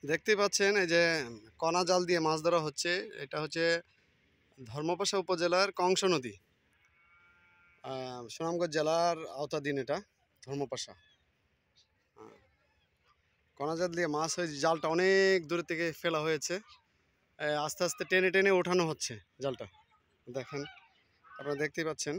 দেখতেই পাচ্ছেন এই যে কণা জাল দিয়ে মাছ ধরা হচ্ছে। এটা হচ্ছে ধর্মপাশা উপজেলার কংস নদী, সুনামগঞ্জ জেলার আওতাধীন এটা ধর্মপাশা। কণা জাল দিয়ে মাছ হয়েছে, জালটা অনেক দূরে থেকে ফেলা হয়েছে, আস্তে আস্তে টেনে টেনে ওঠানো হচ্ছে জালটা। দেখেন, আপনারা দেখতেই পাচ্ছেন।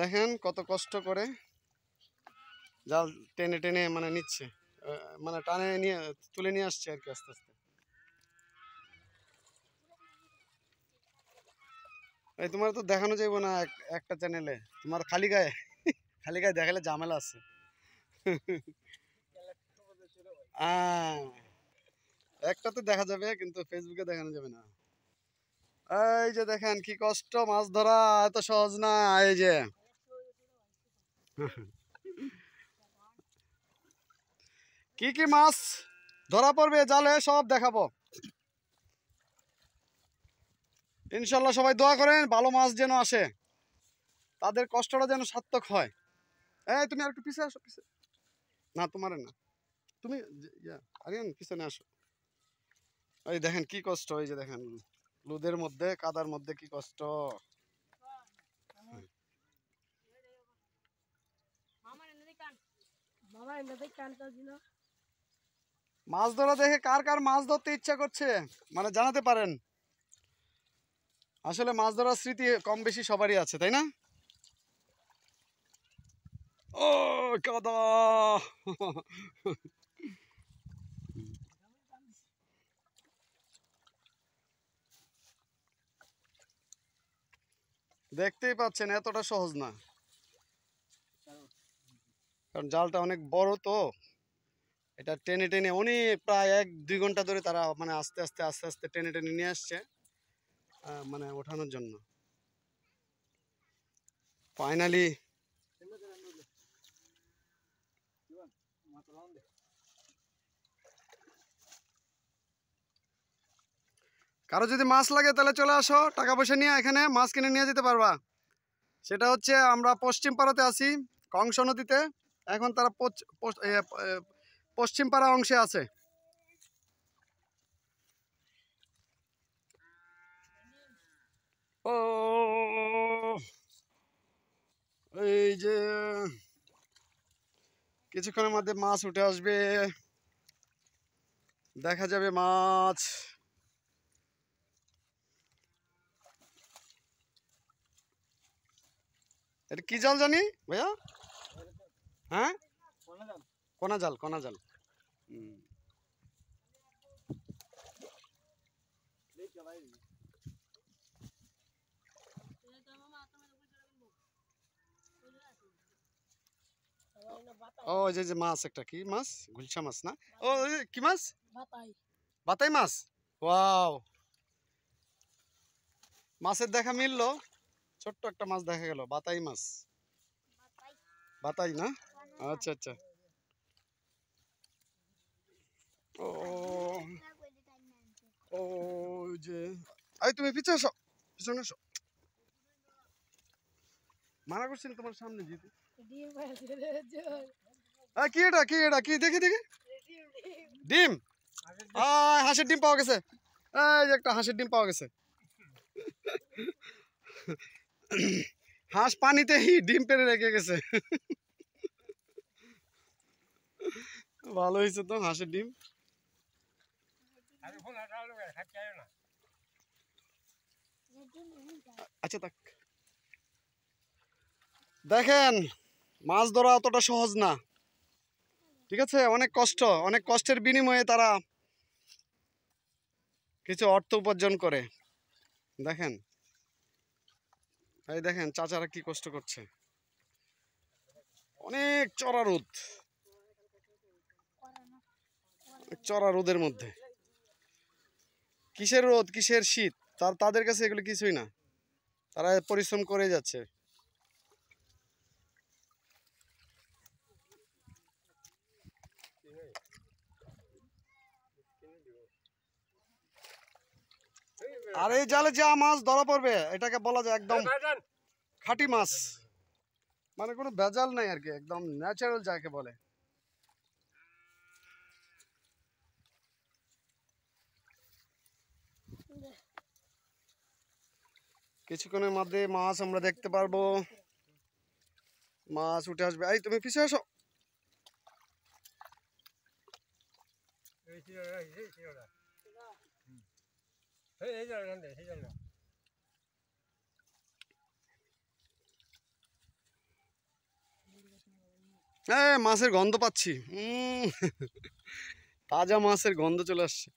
দেখেন কত কষ্ট করে জাল টেনে টেনে মানে নিচ্ছে, মানে টানে নিয়ে তুলে নিয়ে আসছে আর কি আস্তে আস্তে। এই তোমার তো দেখানো যাইব না একটা চ্যানেলে, তোমার খালি গায়ে খালি গায়ে দেখালে ঝামেলা আছে। একটাতে দেখা যাবে কিন্তু ফেসবুকে দেখানো যাবে না। এই যে দেখেন কি কষ্ট, মাছ ধরা এত সহজ না। এই যে কি কি মাছ ধরা পড়বে জালে সব দেখাবো ইনশাল্লাহ। সবাই দোয়া করেন ভালো মাছ যেন আসে, তাদের কষ্টটা যেন সার্থক হয়। এই তুমি আর একটু পিছিয়ে আসো, পিছিয়ে না, তোমার না, তুমি আরিয়ান পিছনে আসো। এই দেখেন কি কষ্ট, এই যে দেখেন লুদের মধ্যে কাদার মধ্যে কি কষ্ট। মাছ ধরা দেখে কার কার মাছ ধরতে ইচ্ছা করছে মানে জানাতে পারেন। আসলে মাছ ধরার স্মৃতি কম বেশি সবারই আছে, তাই না? ও কাদা দেখতেই পাচ্ছেন এতটা সহজ না, কারণ জালটা অনেক বড় তো। এটা টেনে টেনে অনেক প্রায় 1-2 ঘন্টা ধরে তারা মানে আস্তে আস্তে আস্তে আস্তে টেনে টেনে নিয়ে আসছে, মানে ওঠানোর জন্য। ফাইনালি কারো যদি মাছ লাগে তাহলে চলে আসো, টাকা পয়সা নিয়ে এখানে মাছ কিনে নিয়ে যেতে পারবা। সেটা হচ্ছে আমরা পশ্চিম পাড়াতে আছি কংস নদীতে, এখন তারা পশ্চিম পাড়া অংশে আছে। ও এই যে কিছুক্ষণের মধ্যে মাছ উঠে আসবে, দেখা যাবে মাছ। এটা কি জাল জানি ভাইয়া? হ্যাঁ, কোনা জাল, কোনা জাল। ও যে যে মাছ, একটা কি মাছ, গুলশা মাছ না? ও কি মাছ? বাতাই মাছ। ওয়াও, মাছের দেখা মিললো, ছোট্ট একটা মাছ দেখা গেল, বাতাই মাছ। বাতাই না? আচ্ছা আচ্ছা। ও ও যে, এই তুমি পিছনে আসো, পিছনে আসো, মানা করছেন তোমার সামনে যেতে। কি এটা, কি এটা, কি দেখি দেখি, ডিম। হাঁসের ডিম পাওয়া গেছে, এই যে একটা হাঁসের ডিম পাওয়া গেছে। হাঁস পানিতেই ডিম পেড়ে রেখে গেছে। ভালো হয়েছে তো হাঁসের ডিম। আচ্ছা থাক। দেখেন মাছ ধরা অতটা সহজ না, ঠিক আছে? অনেক কষ্ট, অনেক কষ্টের বিনিময়ে তারা কিছু অর্থ উপার্জন করে। দেখেন, এই দেখেন চাচারা কি কষ্ট করছে, অনেক চড়া রোদ, চড়া রোদের মধ্যে। কিসের রোদ কিসের শীত তাদের কাছে এগুলো কিছুই না, তারা পরিশ্রম করে যাচ্ছে। আর এই জালে যা মাছ ধরা পড়বে এটাকে বলা যায় একদম খাঁটি মাছ, মানে কোনো ভেজাল নাই আর কি, একদম ন্যাচারাল যাকে বলে। কিছুক্ষণের মধ্যে মাছ আমরা দেখতে পারবো, মাছ উঠে আসবে। এই তুমি পিছিয়ে আসো। মাছের গন্ধ পাচ্ছি, তাজা মাছের গন্ধ চলে আসছে।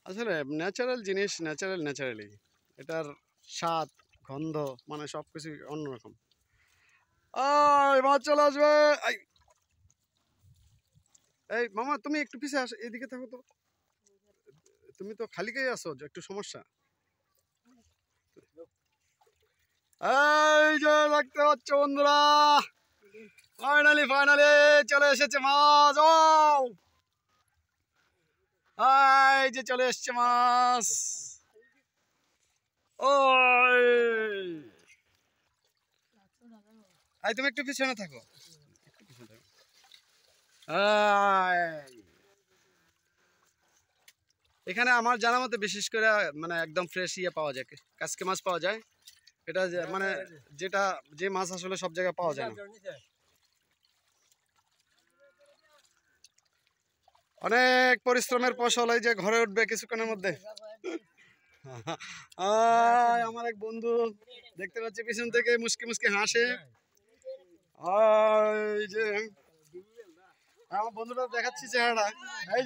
আসলে ন্যাচারাল জিনিস ন্যাচারালি এটার স্বাদ গন্ধ মানে সবকিছু অন্যরকম। মাছ চলে আসবে। এই মামা তুমি একটু পিছিয়ে আসো, এদিকে থাকো তো, তুমি তো খালি গায়ে আছো, একটু সমস্যা। এই যে দেখতে পাচ্ছ বন্ধুরা, ফাইনালি চলে এসেছে মাছ। ও এই যে চলে এসছে মাছ। ও এই তুমি একটু পিছনে থাকো, এখানে আমার জানা মতে বিশেষ করে মানে একদম ফ্রেশ পাওয়া যায়, কাসকি মাছ পাওয়া যায়। এটা মানে যে মাছ আসলে সব জায়গায় পাওয়া যায় না। অনেক পরিশ্রমের ফসল এই যে ঘরে উঠবে কিছুক্ষণের মধ্যে। আমার এক বন্ধু দেখতে পাচ্ছি পিছন থেকে মুসকি মুসকি হাসে। এই যে আমার বন্ধুটা দেখাচ্ছি চেহারা, এই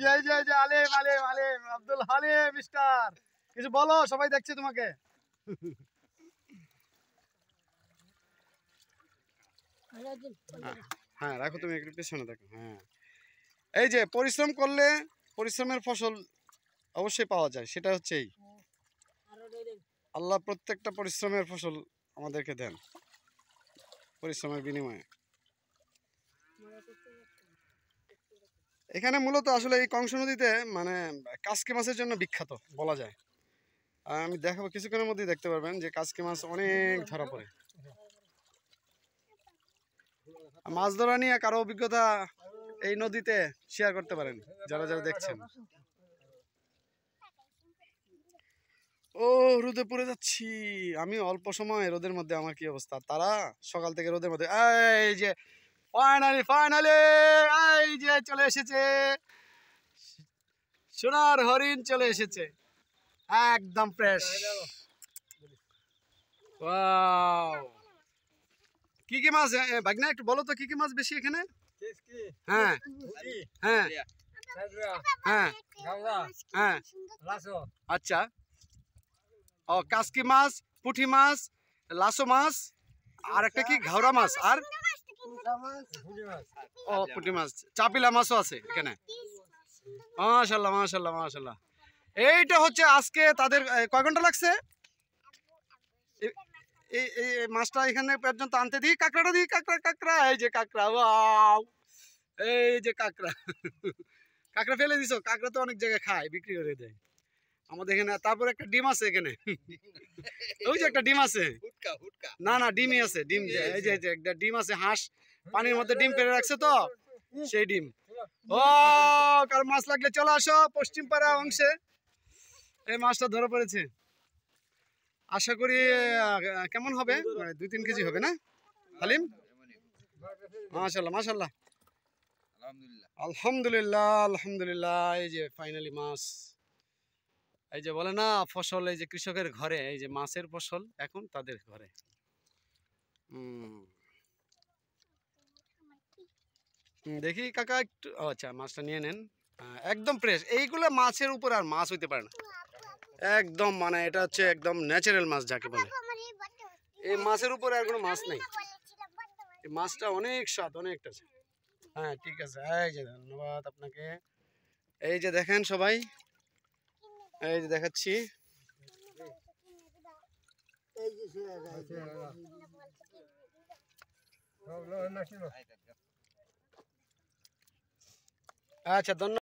যে আলিম আব্দুল হালিম মিস্টার, কিছু বলো, সবাই দেখছে তোমাকে। হ্যাঁ রাখো, তুমি একটু পেছনে দেখো। হ্যাঁ এই যে পরিশ্রম করলে পরিশ্রমের ফসল অবশ্যই পাওয়া যায়, সেটা হচ্ছে এই আল্লাহ প্রত্যেকটা পরিশ্রমের ফসল আমাদেরকে দেন পরিশ্রমের বিনিময়ে। এখানে মূলত আসলে এই কংস নদীতে মানে কাসকি মাছের জন্য বিখ্যাত বলা যায়। আমি দেখাবো কিছুক্ষণের মধ্যেই দেখতে পারবেন যে কাসকি মাছ অনেক ধরা পড়ে। মাছ ধরা নিয়ে কারো অভিজ্ঞতা এই নদীতে শেয়ার করতে পারেন যারা যারা দেখছেন। ও রোদে পড়ে যাচ্ছি আমি, অল্প সময় রোদের মধ্যে আমার কি অবস্থা, তারা সকাল থেকে রোদের মধ্যে। এই যে ফাইনালি এই যে চলে এসেছে সোনার হরিণ, চলে এসেছে একদম ফ্রেশ। কি কি মাছ ভাগনা একটু বলো তো, কি কি মাছ বেশি এখানে? হ্যাঁ হ্যাঁ হ্যাঁ হ্যাঁ আচ্ছা। ও কাসকি মাছ, পুঁটি মাছ, লাসো মাছ, আর একটা কি ঘাওড়া মাছ, আর ও পুঁটি মাছ, চাপিলা মাছও আছে এখানে। মাশাআল্লাহ মাশাআল্লাহ মাশাআল্লাহ। এইটা হচ্ছে আজকে তাদের কয় ঘন্টা লাগছে এই মাছটা এখানে পর্যন্ত আনতে। দিই কাঁকড়াটা, দিই কাঁকড়া, এই যে কাঁকড়া, ওয়াও এই যে কাঁকড়া। কাঁকড়া ফেলে দিছো? কাঁকড়া তো অনেক জায়গায় খায়, বিক্রি করে দেয় আমাদের এখানে। তারপর একটা ডিম আছে এখানে, ওই যে একটা ডিম আছে, না ডিমই আছে, ডিম, এই যে একটা ডিম আছে, হাঁস পানির মধ্যে ডিম পেড়ে রাখছে তো সেই ডিম। ও কার মাছ লাগলে চলে আসো পশ্চিম পাড়া অংশে, এই মাছটা ধরা পড়েছে। আশা করি কেমন হবে, 2-3 কেজি হবে না হালিম? মাশাআল্লাহ মাশাআল্লাহ আলহামদুলিল্লাহ আলহামদুলিল্লাহ। এই যে ফাইনালি মাছ, এই যে বলে না ফসল, এই যে কৃষকের ঘরে এই যে মাছের ফসল এখন তাদের ঘরে। দেখি কাকা একটু, আচ্ছা মাছটা নিয়ে নেন, একদম ফ্রেশ। এইগুলো মাছের উপর আর মাছ হইতে পারে না, একদম মানে এটা হচ্ছে একদম ন্যাচারাল মাছ যাকে বলে। এই মাছের উপরে আর কোনো মাছ নেই, এই মাছটা অনেক স্বাদ, অনেকটা। হ্যাঁ ঠিক আছে, এই যে ধন্যবাদ আপনাকে। এই যে দেখেন সবাই, এই যে দেখাচ্ছি, আচ্ছা ধন্যবাদ।